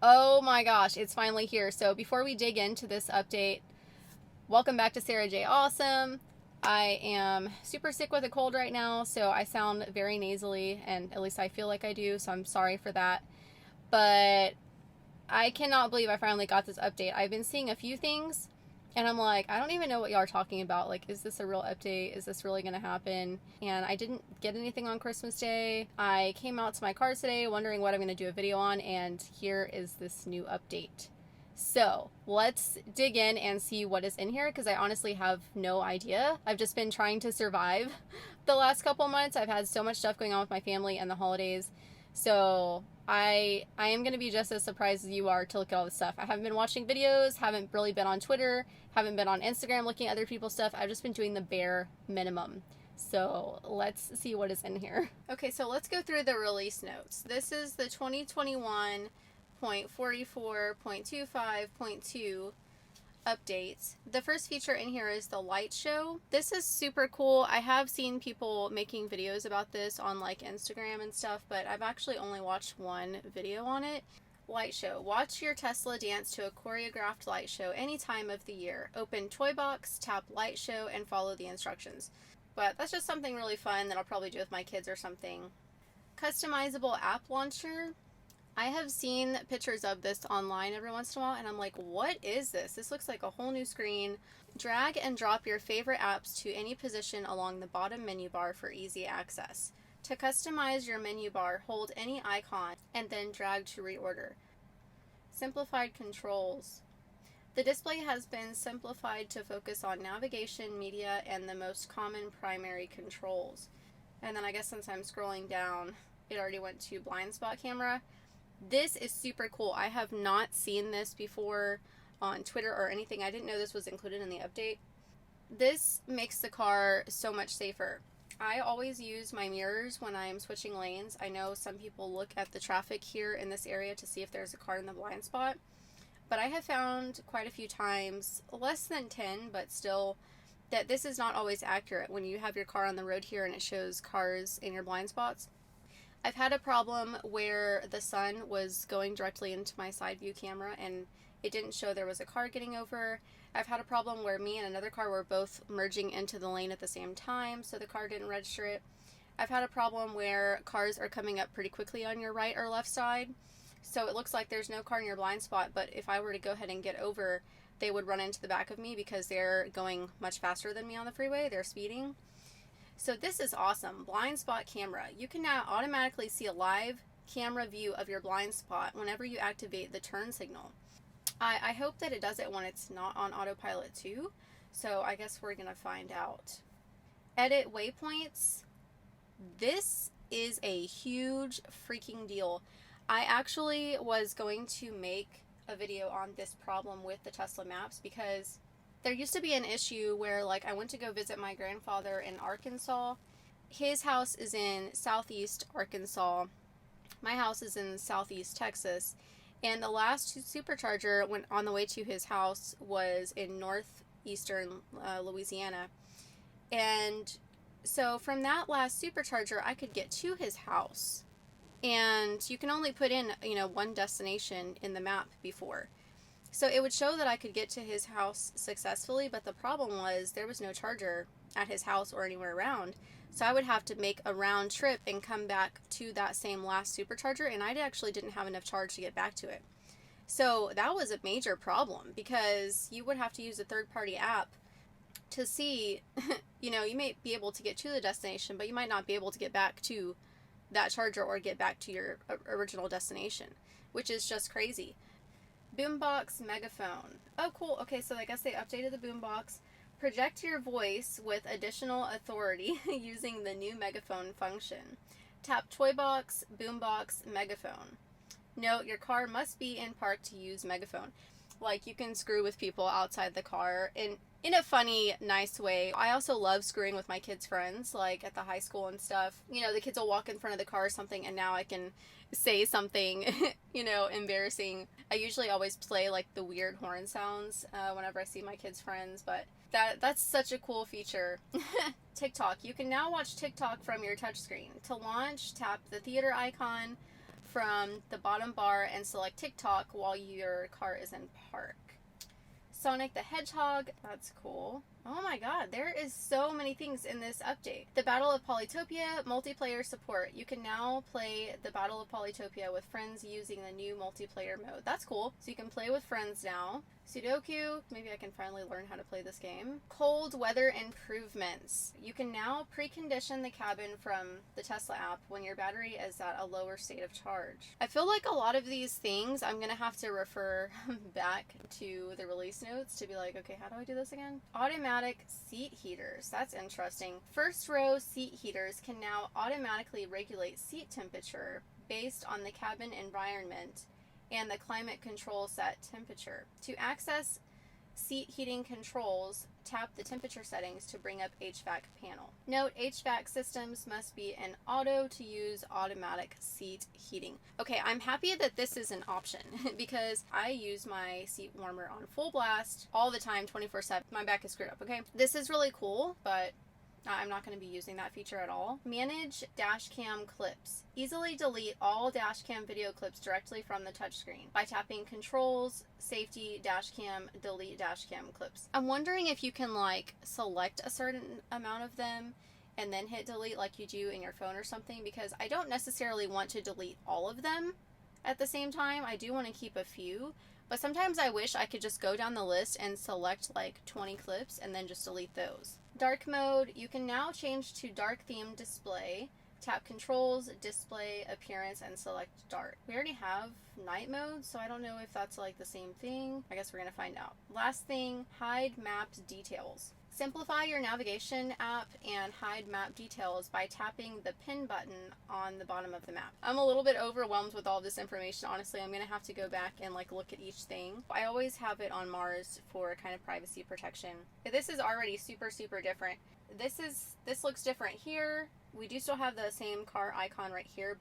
Oh my gosh, it's finally here. So before we dig into this update, welcome back to Sarah J. Awesome. I am super sick with a cold right now, so I sound very nasally, and at least I feel like I do, so I'm sorry for that. But I cannot believe I finally got this update. I've been seeing a few things, and I'm like, I don't even know what y'all are talking about. Like, is this a real update? Is this really going to happen? And I didn't get anything on Christmas Day. I came out to my car today wondering what I'm going to do a video on, and here is this new update. So let's dig in and see what is in here, because I honestly have no idea. I've just been trying to survive the last couple months. I've had so much stuff going on with my family and the holidays. So I am going to be just as surprised as you are to look at all this stuff. I haven't been watching videos, haven't really been on Twitter, haven't been on Instagram looking at other people's stuff. I've just been doing the bare minimum. So let's see what is in here. Okay, so let's go through the release notes. This is the 2021.44.25.2 updates. The first feature in here is the light show. This is super cool. I have seen people making videos about this on like Instagram and stuff, but I've actually only watched one video on it. Light show. Watch your Tesla dance to a choreographed light show any time of the year. Open Toybox, tap light show, and follow the instructions. But that's just something really fun that I'll probably do with my kids or something. Customizable app launcher. I have seen pictures of this online every once in a while, and I'm like, what is this? This looks like a whole new screen. Drag and drop your favorite apps to any position along the bottom menu bar for easy access. To customize your menu bar, hold any icon and then drag to reorder. Simplified controls. The display has been simplified to focus on navigation, media, and the most common primary controls. And then I guess since I'm scrolling down, it already went to blind spot camera. This is super cool. I have not seen this before on Twitter or anything. I didn't know this was included in the update. This makes the car so much safer. I always use my mirrors when I'm switching lanes. I know some people look at the traffic here in this area to see if there's a car in the blind spot. But I have found quite a few times, less than 10, but still, that this is not always accurate when you have your car on the road here and it shows cars in your blind spots. I've had a problem where the sun was going directly into my side view camera and it didn't show there was a car getting over. I've had a problem where me and another car were both merging into the lane at the same time, so the car didn't register it. I've had a problem where cars are coming up pretty quickly on your right or left side, so it looks like there's no car in your blind spot, but if I were to go ahead and get over, they would run into the back of me because they're going much faster than me on the freeway. They're speeding. So this is awesome. Blind spot camera. You can now automatically see a live camera view of your blind spot whenever you activate the turn signal. I hope that it does it when it's not on autopilot too. So I guess we're going to find out. Edit waypoints. This is a huge freaking deal. I actually was going to make a video on this problem with the Tesla maps because there used to be an issue where, like, I went to go visit my grandfather in Arkansas. His house is in southeast Arkansas. My house is in southeast Texas. And the last supercharger went on the way to his house was in northeastern Louisiana. And so from that last supercharger, I could get to his house. And you can only put in, one destination in the map before. So it would show that I could get to his house successfully, but the problem was there was no charger at his house or anywhere around. So I would have to make a round trip and come back to that same last supercharger, and I actually didn't have enough charge to get back to it. So that was a major problem because you would have to use a third-party app to see, you may be able to get to the destination, but you might not be able to get back to that charger or get back to your original destination, which is just crazy. Boombox megaphone. Oh, cool. Okay, so I guess they updated the boombox. Project your voice with additional authority using the new megaphone function. Tap Toybox, boombox, megaphone. Note, your car must be in park to use megaphone. Like, you can screw with people outside the car in a funny, nice way. I also love screwing with my kids' friends, like at the high school and stuff. The kids will walk in front of the car or something, and now I can say something, embarrassing. I usually always play like the weird horn sounds whenever I see my kids' friends, but that's such a cool feature. TikTok. You can now watch TikTok from your touchscreen. To launch, tap the theater icon, from the bottom bar and select TikTok while your car is in park. Sonic the Hedgehog, that's cool. Oh my god, there is so many things in this update. The Battle of Polytopia, multiplayer support. You can now play the Battle of Polytopia with friends using the new multiplayer mode. That's cool. So you can play with friends now. Sudoku, maybe I can finally learn how to play this game. Cold weather improvements. You can now precondition the cabin from the Tesla app when your battery is at a lower state of charge. I feel like a lot of these things I'm gonna have to refer back to the release notes to be like, okay, how do I do this again? Automatic seat heaters. That's interesting. First row seat heaters can now automatically regulate seat temperature based on the cabin environment and the climate control set temperature. To access seat heating controls, tap the temperature settings to bring up HVAC panel. Note, HVAC systems must be in auto to use automatic seat heating. Okay, I'm happy that this is an option because I use my seat warmer on full blast all the time, 24/7. My back is screwed up, okay? This is really cool, but I'm not going to be using that feature at all. Manage dash cam clips. Easily delete all dash cam video clips directly from the touchscreen by tapping controls, safety, dash cam, delete dash cam clips. I'm wondering if you can like select a certain amount of them and then hit delete like you do in your phone or something, because I don't necessarily want to delete all of them at the same time. I do want to keep a few, but sometimes I wish I could just go down the list and select like 20 clips and then just delete those. Dark mode, you can now change to dark theme display. Tap controls, display, appearance, and select dark. We already have night mode, so I don't know if that's like the same thing. I guess we're gonna find out. Last thing, hide mapped details. Simplify your navigation app and hide map details by tapping the pin button on the bottom of the map. I'm a little bit overwhelmed with all this information, honestly. I'm gonna have to go back and like look at each thing. I always have it on Mars for kind of privacy protection. This is already super different. This looks different here. We do still have the same car icon right here,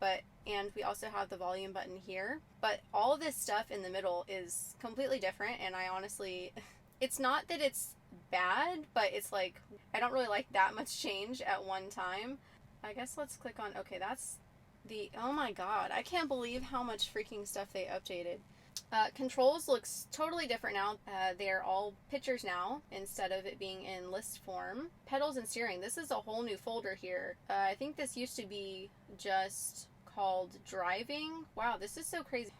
and we also have the volume button here. But all this stuff in the middle is completely different, and I honestly, it's not that it's bad, but it's like I don't really like that much change at one time. I guess let's click on, okay, that's the, oh my god, I can't believe how much freaking stuff they updated. Controls looks totally different now. They're all pictures now instead of it being in list form. Pedals and steering, this is a whole new folder here. I think this used to be just called driving. Wow, this is so crazy.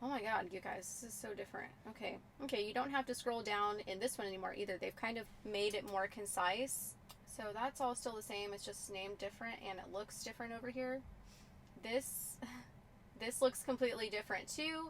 Oh my god, you guys, this is so different. Okay, you don't have to scroll down in this one anymore either. They've kind of made it more concise. So that's all still the same, it's just named different and it looks different over here. This looks completely different too,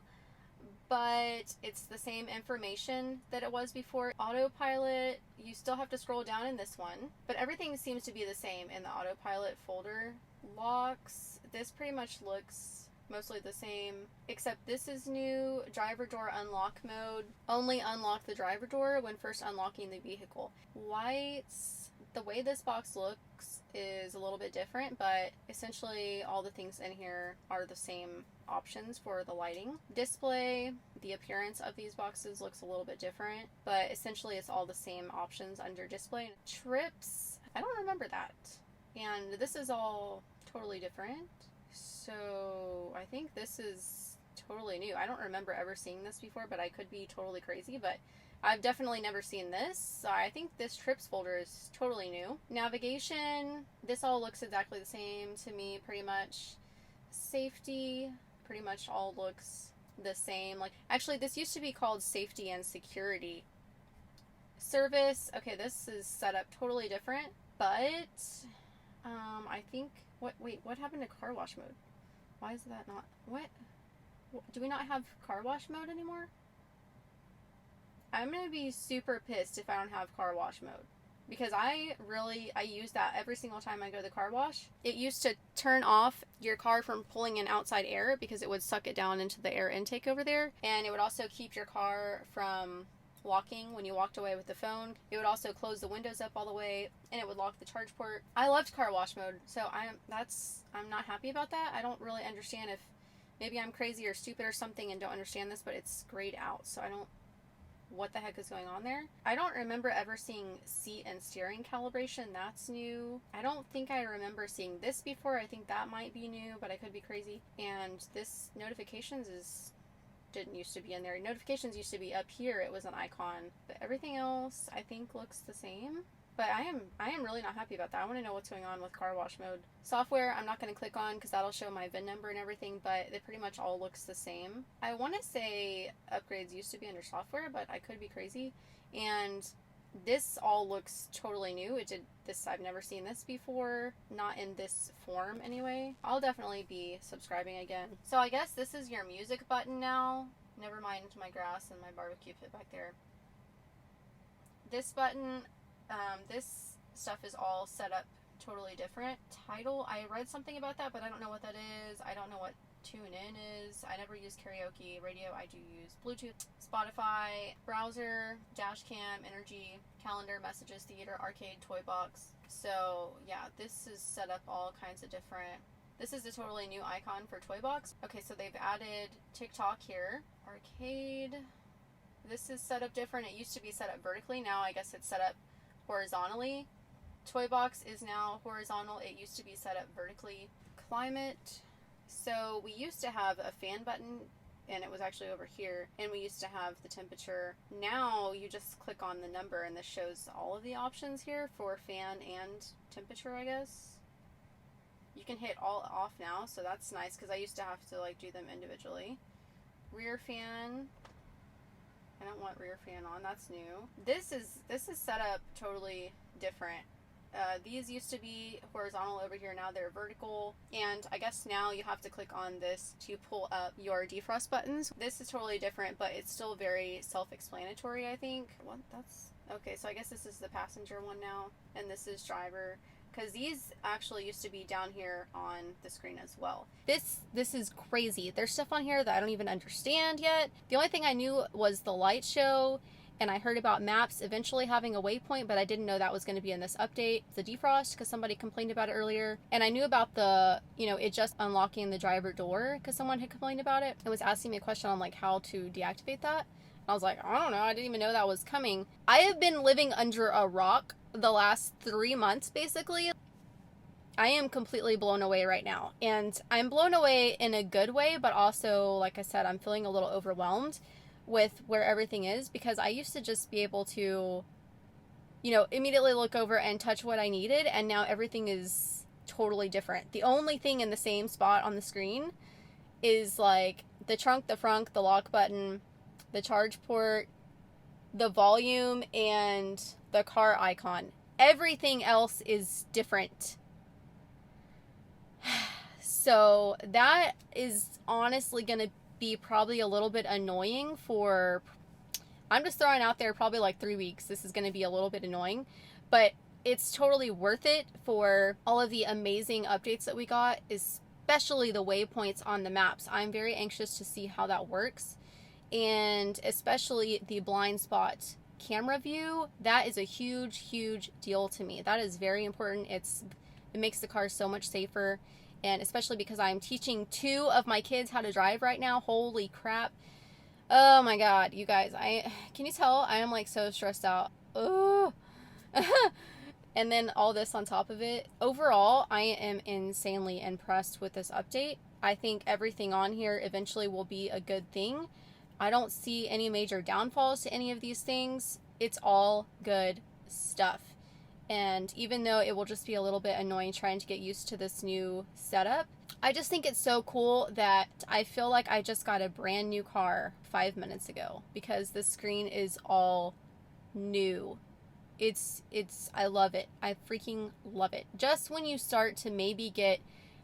but it's the same information that it was before. Autopilot, you still have to scroll down in this one, but everything seems to be the same in the autopilot folder. Locks, this pretty much looks mostly the same, except this is new. Driver door unlock mode. Only unlock the driver door when first unlocking the vehicle. Lights, the way this box looks is a little bit different, but essentially all the things in here are the same options for the lighting. Display, the appearance of these boxes looks a little bit different, but essentially it's all the same options under display. Trips, I don't remember that. And this is all totally different. So I think this is totally new. I don't remember ever seeing this before, but I could be totally crazy, but I've definitely never seen this. So I think this trips folder is totally new. Navigation, this all looks exactly the same to me pretty much. Safety, pretty much all looks the same. Like, actually this used to be called safety and security. Service, okay, this is set up totally different, but I think, what happened to car wash mode? Why is that not, what? Do we not have car wash mode anymore? I'm gonna be super pissed if I don't have car wash mode, because I use that every single time I go to the car wash. It used to turn off your car from pulling in outside air because it would suck it down into the air intake over there, and it would also keep your car from locking when you walked away with the phone. It would also close the windows up all the way, and it would lock the charge port. I loved car wash mode, so I'm not happy about that. I don't really understand if maybe I'm crazy or stupid or something and don't understand this, but it's grayed out, so I don't what the heck is going on there. I don't remember ever seeing seat and steering calibration. That's new. I don't think I remember seeing this before. I think that might be new, but I could be crazy. And this notifications didn't used to be in there. Notifications used to be up here. It was an icon, but everything else I think looks the same. But I am really not happy about that. I want to know what's going on with car wash mode. Software, I'm not going to click on because that'll show my VIN number and everything, but it pretty much all looks the same. I want to say upgrades used to be under software, but I could be crazy. And this all looks totally new. I've never seen this before, not in this form anyway. I'll definitely be subscribing again. So I guess this is your music button now. Never mind my grass and my barbecue pit back there. This button, this stuff is all set up totally different. Title, I read something about that, but I don't know what that is. I don't know what tune in is. I never use karaoke. Radio, I do use Bluetooth. Spotify, browser, dash cam, energy, calendar, messages, theater, arcade, Toybox. So yeah, this is set up all kinds of different. This is a totally new icon for Toybox. Okay, so they've added TikTok here. Arcade. This is set up different. It used to be set up vertically. Now I guess it's set up horizontally. Toybox is now horizontal. It used to be set up vertically. Climate. So we used to have a fan button, and it was actually over here, and we used to have the temperature. Now you just click on the number, and this shows all of the options here for fan and temperature, I guess. You can hit all off now, so that's nice because I used to have to like do them individually. Rear fan. I don't want rear fan on. That's new. This is set up totally different. These used to be horizontal over here. Now they're vertical. And I guess now you have to click on this to pull up your defrost buttons. This is totally different, but it's still very self-explanatory, I think. What? That's... Okay, so I guess this is the passenger one now. And this is driver. Because these actually used to be down here on the screen as well. This is crazy. There's stuff on here that I don't even understand yet. The only thing I knew was the light show, and I heard about maps eventually having a waypoint, but I didn't know that was going to be in this update. The defrost, because somebody complained about it earlier. And I knew about the, it just unlocking the driver door, because someone had complained about it and was asking me a question on like how to deactivate that. I was like, I don't know. I didn't even know that was coming. I have been living under a rock the last 3 months, basically. I am completely blown away right now. And I'm blown away in a good way, but also, like I said, I'm feeling a little overwhelmed with where everything is, because I used to just be able to, immediately look over and touch what I needed, and now everything is totally different. The only thing in the same spot on the screen is like the trunk, the frunk, the lock button, the charge port, the volume, and the car icon. Everything else is different. So that is honestly going to be probably a little bit annoying for, I'm just throwing out there, probably like 3 weeks. This is going to be a little bit annoying, but it's totally worth it for all of the amazing updates that we got, especially the waypoints on the maps. I'm very anxious to see how that works, and especially the blind spot camera view. That is a huge deal to me. That is very important. It makes the car so much safer, and especially because I'm teaching 2 of my kids how to drive right now. Holy crap. Oh my god, you guys, can you tell I am like so stressed out? Oh. And then all this on top of it. Overall, I am insanely impressed with this update. I think everything on here eventually will be a good thing. I don't see any major downfalls to any of these things. It's all good stuff. And even though it will just be a little bit annoying trying to get used to this new setup, I just think it's so cool that I feel like I just got a brand new car 5 minutes ago, because the screen is all new. I love it. I freaking love it. Just when you start to maybe get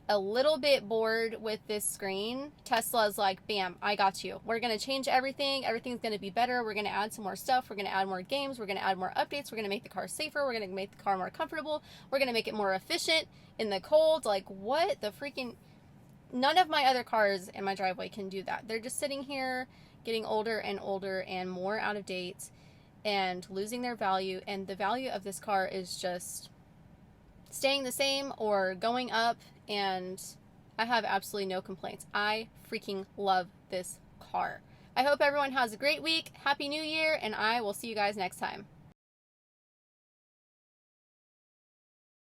a little bit bored with this screen, Tesla's like, bam, I got you. We're going to change everything. Everything's going to be better. We're going to add some more stuff. We're going to add more games. We're going to add more updates. We're going to make the car safer. We're going to make the car more comfortable. We're going to make it more efficient in the cold. Like, what the freaking... None of my other cars in my driveway can do that. They're just sitting here getting older and older and more out of date and losing their value. And the value of this car is just staying the same or going up, and I have absolutely no complaints. I freaking love this car. I hope everyone has a great week. Happy New Year, and I will see you guys next time.